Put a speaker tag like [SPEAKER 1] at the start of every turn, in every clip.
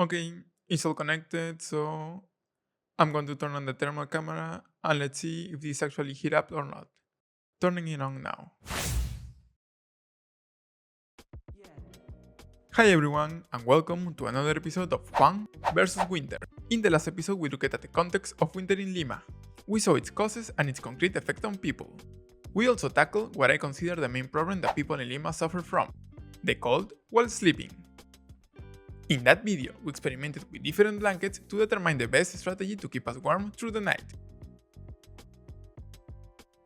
[SPEAKER 1] Okay, it's all connected, so I'm going to turn on the thermal camera and let's see if this actually heat up or not. Turning it on now. Hi everyone, and welcome to another episode of Juan vs Winter. In the last episode we looked at the context of winter in Lima. We saw its causes and its concrete effect on people. We also tackled what I consider the main problem that people in Lima suffer from: the cold while sleeping. In that video, we experimented with different blankets to determine the best strategy to keep us warm through the night.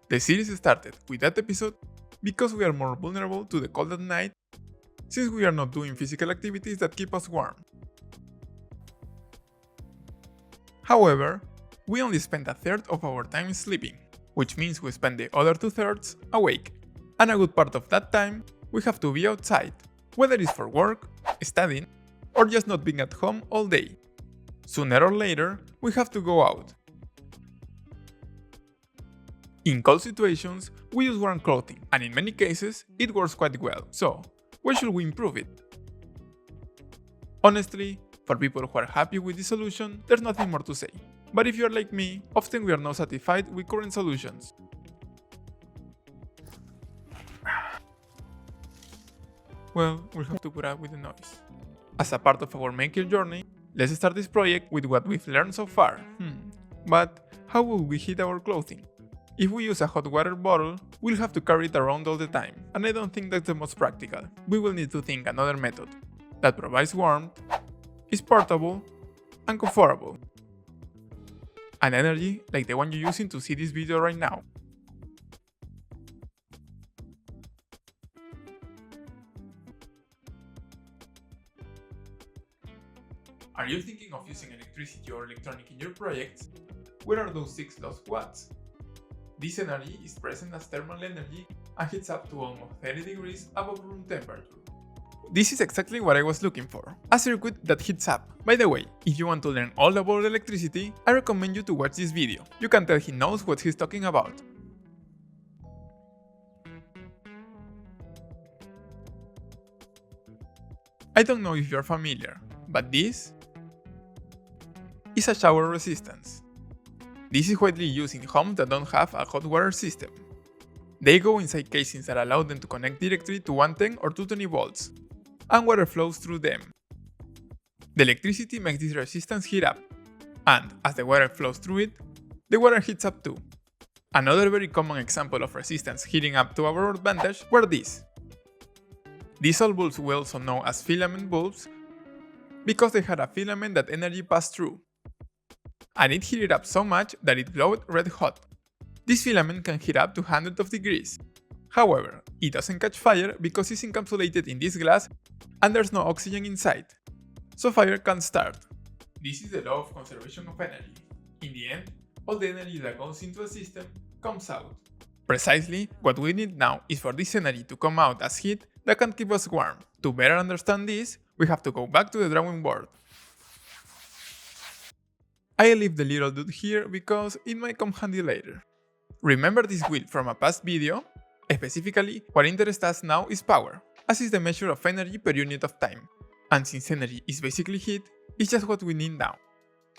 [SPEAKER 1] The series started with that episode because we are more vulnerable to the cold at night since we are not doing physical activities that keep us warm. However, we only spend a third of our time sleeping, which means we spend the other 2/3 awake, and a good part of that time we have to be outside, whether it's for work, studying, or just not being at home all day. Sooner or later, we have to go out. In cold situations, we use warm clothing, and in many cases, it works quite well, so why should we improve it? Honestly, for people who are happy with this solution, there's nothing more to say. But if you're like me, often we are not satisfied with current solutions. Well, we'll have to put up with the noise. As a part of our maker journey, let's start this project with what we've learned so far. But how will we heat our clothing? If we use a hot water bottle, we'll have to carry it around all the time, and I don't think that's the most practical. We will need to think another method that provides warmth, is portable, and comfortable. An energy like the one you're using to see this video right now. Are you thinking of using electricity or electronic in your projects? Where are those 6 lost watts? This energy is present as thermal energy and heats up to almost 30 degrees above room temperature. This is exactly what I was looking for, a circuit that heats up. By the way, if you want to learn all about electricity, I recommend you to watch this video. You can tell he knows what he's talking about. I don't know if you're familiar, but this is a shower resistance. This is widely used in homes that don't have a hot water system. They go inside casings that allow them to connect directly to 110 or 220 volts, and water flows through them. The electricity makes this resistance heat up, and as the water flows through it, the water heats up too. Another very common example of resistance heating up to our advantage were these. These old bulbs were also known as filament bulbs because they had a filament that energy passed through, and it heated up so much that it glowed red hot. This filament can heat up to hundreds of degrees. However, it doesn't catch fire because it's encapsulated in this glass and there's no oxygen inside, so fire can't start. This is the law of conservation of energy. In the end, all the energy that goes into a system comes out. Precisely what we need now is for this energy to come out as heat that can keep us warm. To better understand this, we have to go back to the drawing board. I leave the little dude here because it might come handy later. Remember this wheel from a past video? Specifically, what interests us now is power, as is the measure of energy per unit of time. And since energy is basically heat, it's just what we need now.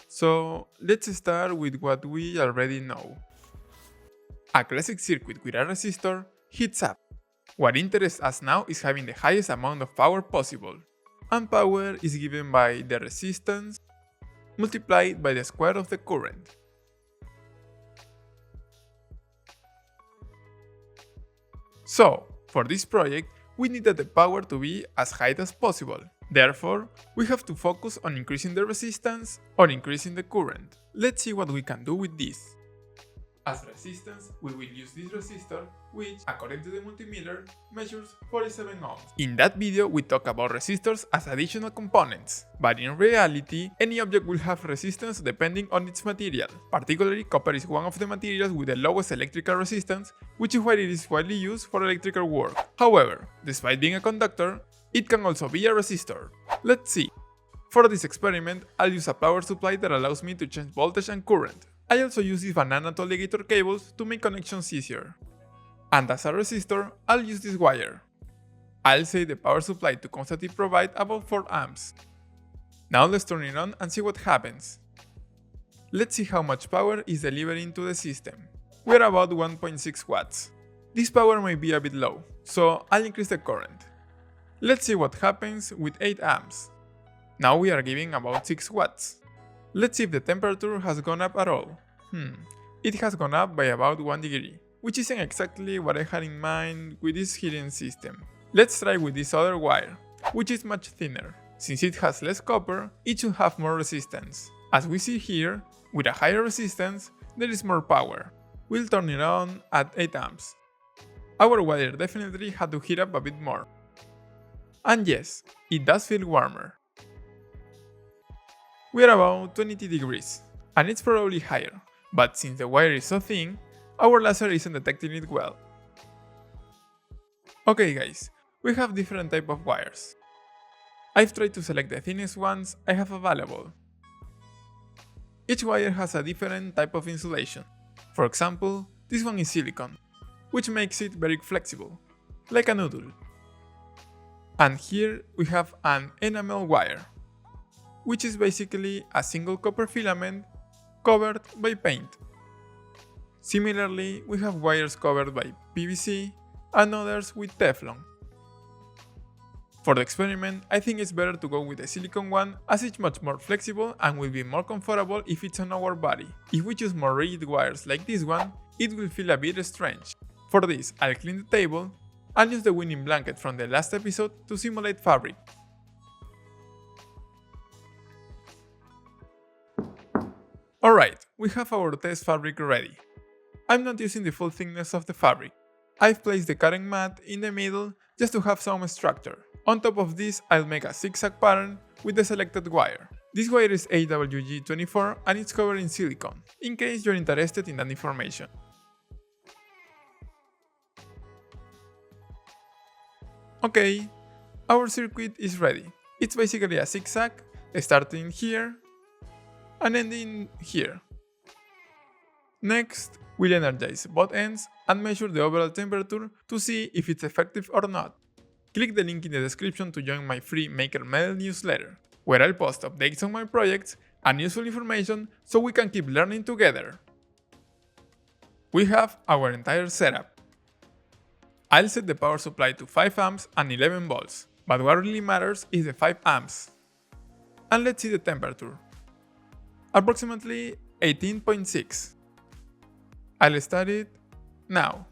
[SPEAKER 1] So let's start with what we already know. A classic circuit with a resistor heats up. What interests us now is having the highest amount of power possible. And power is given by the resistance multiplied by the square of the current. So, for this project, we needed the power to be as high as possible. Therefore, we have to focus on increasing the resistance or increasing the current. Let's see what we can do with this. As resistance, we will use this resistor, which, according to the multimeter, measures 47 ohms. In that video, we talk about resistors as additional components, but in reality, any object will have resistance depending on its material. Particularly, copper is one of the materials with the lowest electrical resistance, which is why it is widely used for electrical work. However, despite being a conductor, it can also be a resistor. Let's see. For this experiment, I'll use a power supply that allows me to change voltage and current. I also use these banana to alligator cables to make connections easier. And as a resistor, I'll use this wire. I'll say the power supply to constantly provide about 4 amps. Now let's turn it on and see what happens. Let's see how much power is delivering to the system. We're about 1.6 watts. This power may be a bit low, so I'll increase the current. Let's see what happens with 8 amps. Now we are giving about 6 watts. Let's see if the temperature has gone up at all. It has gone up by about 1 degree, which isn't exactly what I had in mind with this heating system. Let's try with this other wire, which is much thinner. Since it has less copper, it should have more resistance. As we see here, with a higher resistance, there is more power. We'll turn it on at 8 amps. Our wire definitely had to heat up a bit more. And yes, it does feel warmer. We're about 22 degrees, and it's probably higher, but since the wire is so thin, our laser isn't detecting it well. Okay guys, we have different type of wires. I've tried to select the thinnest ones I have available. Each wire has a different type of insulation. For example, this one is silicone, which makes it very flexible, like a noodle. And here we have an enamel wire, which is basically a single copper filament covered by paint. Similarly, we have wires covered by PVC and others with Teflon. For the experiment, I think it's better to go with the silicone one as it's much more flexible and will be more comfortable if it's on our body. If we choose more rigid wires like this one, it will feel a bit strange. For this, I'll clean the table and use the winning blanket from the last episode to simulate fabric. Alright, we have our test fabric ready. I'm not using the full thickness of the fabric. I've placed the cutting mat in the middle just to have some structure. On top of this, I'll make a zigzag pattern with the selected wire. This wire is AWG24 and it's covered in silicone, in case you're interested in that information. Okay, our circuit is ready. It's basically a zigzag, starting here and ending here. Next, we'll energize both ends and measure the overall temperature to see if it's effective or not. Click the link in the description to join my free Maker Mail newsletter, where I'll post updates on my projects and useful information so we can keep learning together. We have our entire setup. I'll set the power supply to 5 amps and 11 volts, but what really matters is the 5 amps. And let's see the temperature. Approximately 18.6. I'll start it now.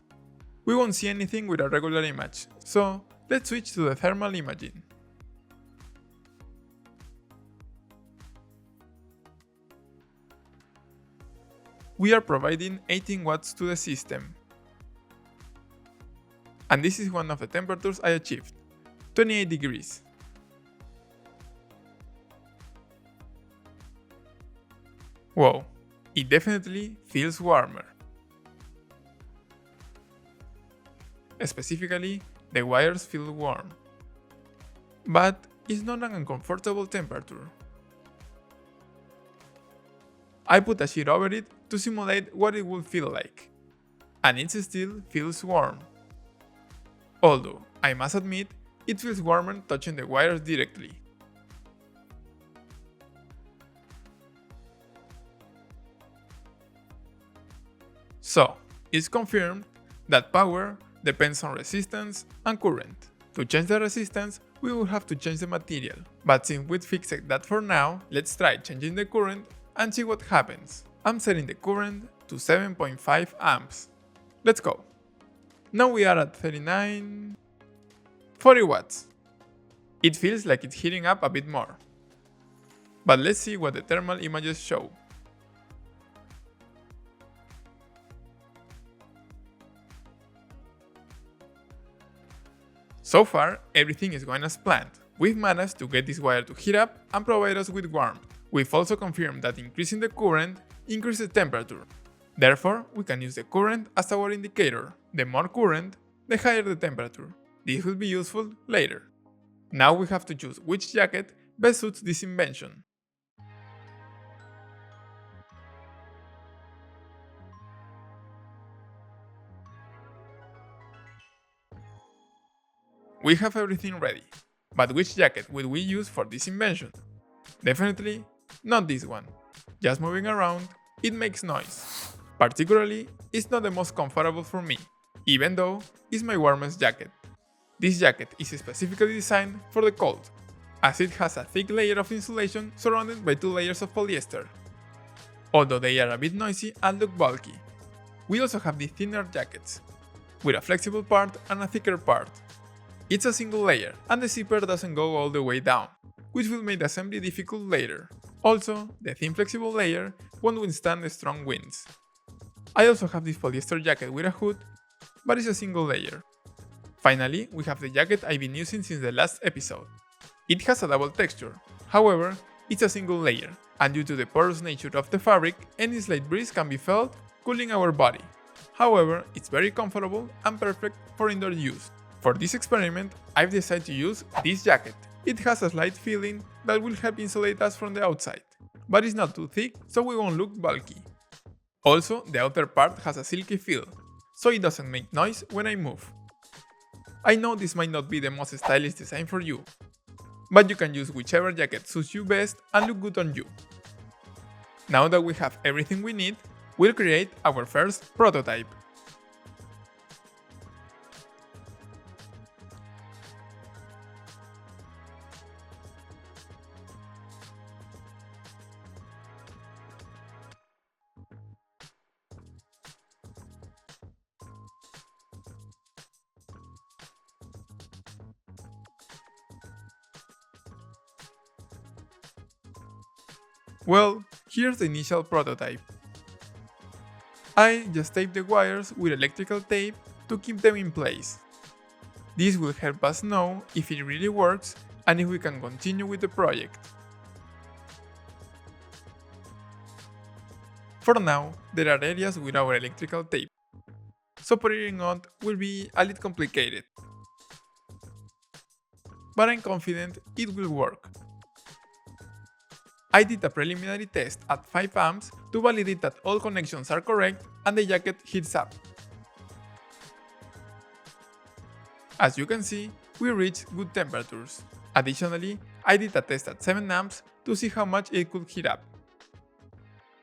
[SPEAKER 1] We won't see anything with a regular image, so let's switch to the thermal imaging. We are providing 18 watts to the system. And this is one of the temperatures I achieved, 28 degrees. Wow, it definitely feels warmer. Specifically, the wires feel warm. But it's not an uncomfortable temperature. I put a sheet over it to simulate what it would feel like. And it still feels warm. Although, I must admit, it feels warmer touching the wires directly. So, it's confirmed that power depends on resistance and current. To change the resistance, we will have to change the material. But since we fixed that for now, let's try changing the current and see what happens. I'm setting the current to 7.5 amps. Let's go. Now we are at 40 watts. It feels like it's heating up a bit more. But let's see what the thermal images show. So far, everything is going as planned. We've managed to get this wire to heat up and provide us with warmth. We've also confirmed that increasing the current increases temperature. Therefore, we can use the current as our indicator. The more current, the higher the temperature. This will be useful later. Now we have to choose which jacket best suits this invention. We have everything ready, but which jacket will we use for this invention? Definitely not this one. Just moving around, it makes noise. Particularly, it's not the most comfortable for me, even though it's my warmest jacket. This jacket is specifically designed for the cold, as it has a thick layer of insulation surrounded by 2 layers of polyester. Although they are a bit noisy and look bulky. We also have the thinner jackets, with a flexible part and a thicker part. It's a single layer, and the zipper doesn't go all the way down, which will make the assembly difficult later. Also, the thin flexible layer won't withstand the strong winds. I also have this polyester jacket with a hood, but it's a single layer. Finally, we have the jacket I've been using since the last episode. It has a double texture, however, it's a single layer, and due to the porous nature of the fabric, any slight breeze can be felt, cooling our body. However, it's very comfortable and perfect for indoor use. For this experiment, I've decided to use this jacket. It has a slight feeling that will help insulate us from the outside, but it's not too thick, so we won't look bulky. Also, the outer part has a silky feel, so it doesn't make noise when I move. I know this might not be the most stylish design for you, but you can use whichever jacket suits you best and look good on you. Now that we have everything we need, we'll create our first prototype. Well, here's the initial prototype. I just tape the wires with electrical tape to keep them in place. This will help us know if it really works and if we can continue with the project. For now, there are areas with our electrical tape, so putting it on will be a little complicated. But I'm confident it will work. I did a preliminary test at 5 amps to validate that all connections are correct and the jacket heats up. As you can see, we reached good temperatures. Additionally, I did a test at 7 amps to see how much it could heat up.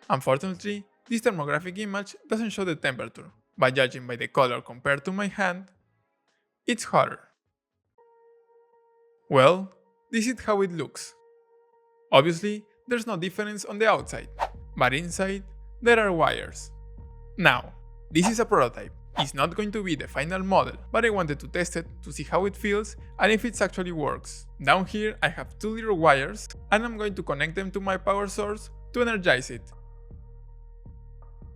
[SPEAKER 1] Unfortunately, this thermographic image doesn't show the temperature, but judging by the color compared to my hand, it's hotter. Well, this is how it looks. Obviously, there's no difference on the outside, but inside, there are wires. Now, this is a prototype. It's not going to be the final model, but I wanted to test it to see how it feels and if it actually works. Down here, I have 2 little wires, and I'm going to connect them to my power source to energize it.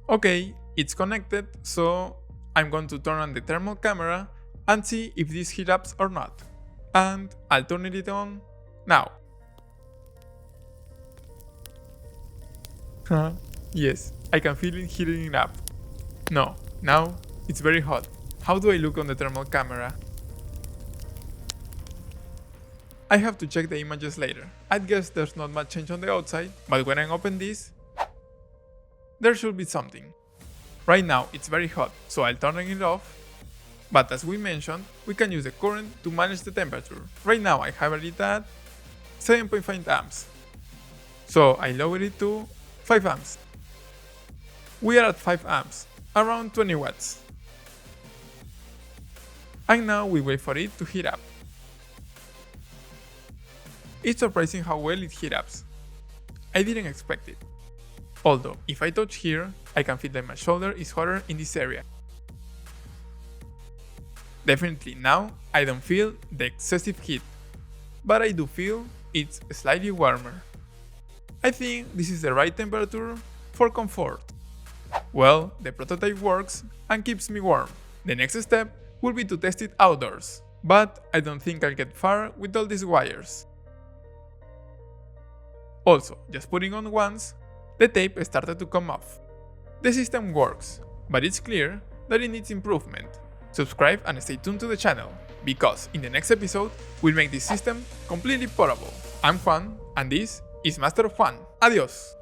[SPEAKER 1] Okay, it's connected, so I'm going to turn on the thermal camera and see if this heats up or not. And I'll turn it on now. Yes, I can feel it heating up. No, now it's very hot. How do I look on the thermal camera? I have to check the images later. I'd guess there's not much change on the outside, but when I open this, there should be something. Right now it's very hot, so I'll turn it off. But as we mentioned, we can use the current to manage the temperature. Right now I have it at 7.5 amps. So I lower it to 5 amps. We are at 5 amps, around 20 watts. And now we wait for it to heat up. It's surprising how well it heats up. I didn't expect it. Although, if I touch here, I can feel that my shoulder is hotter in this area. Definitely now, I don't feel the excessive heat, but I do feel it's slightly warmer. I think this is the right temperature for comfort. Well, the prototype works and keeps me warm. The next step will be to test it outdoors, but I don't think I'll get far with all these wires. Also, just putting on once, the tape started to come off. The system works, but it's clear that it needs improvement. Subscribe and stay tuned to the channel, because in the next episode, we'll make this system completely portable. I'm Juan, and this is Master Juan. Adios!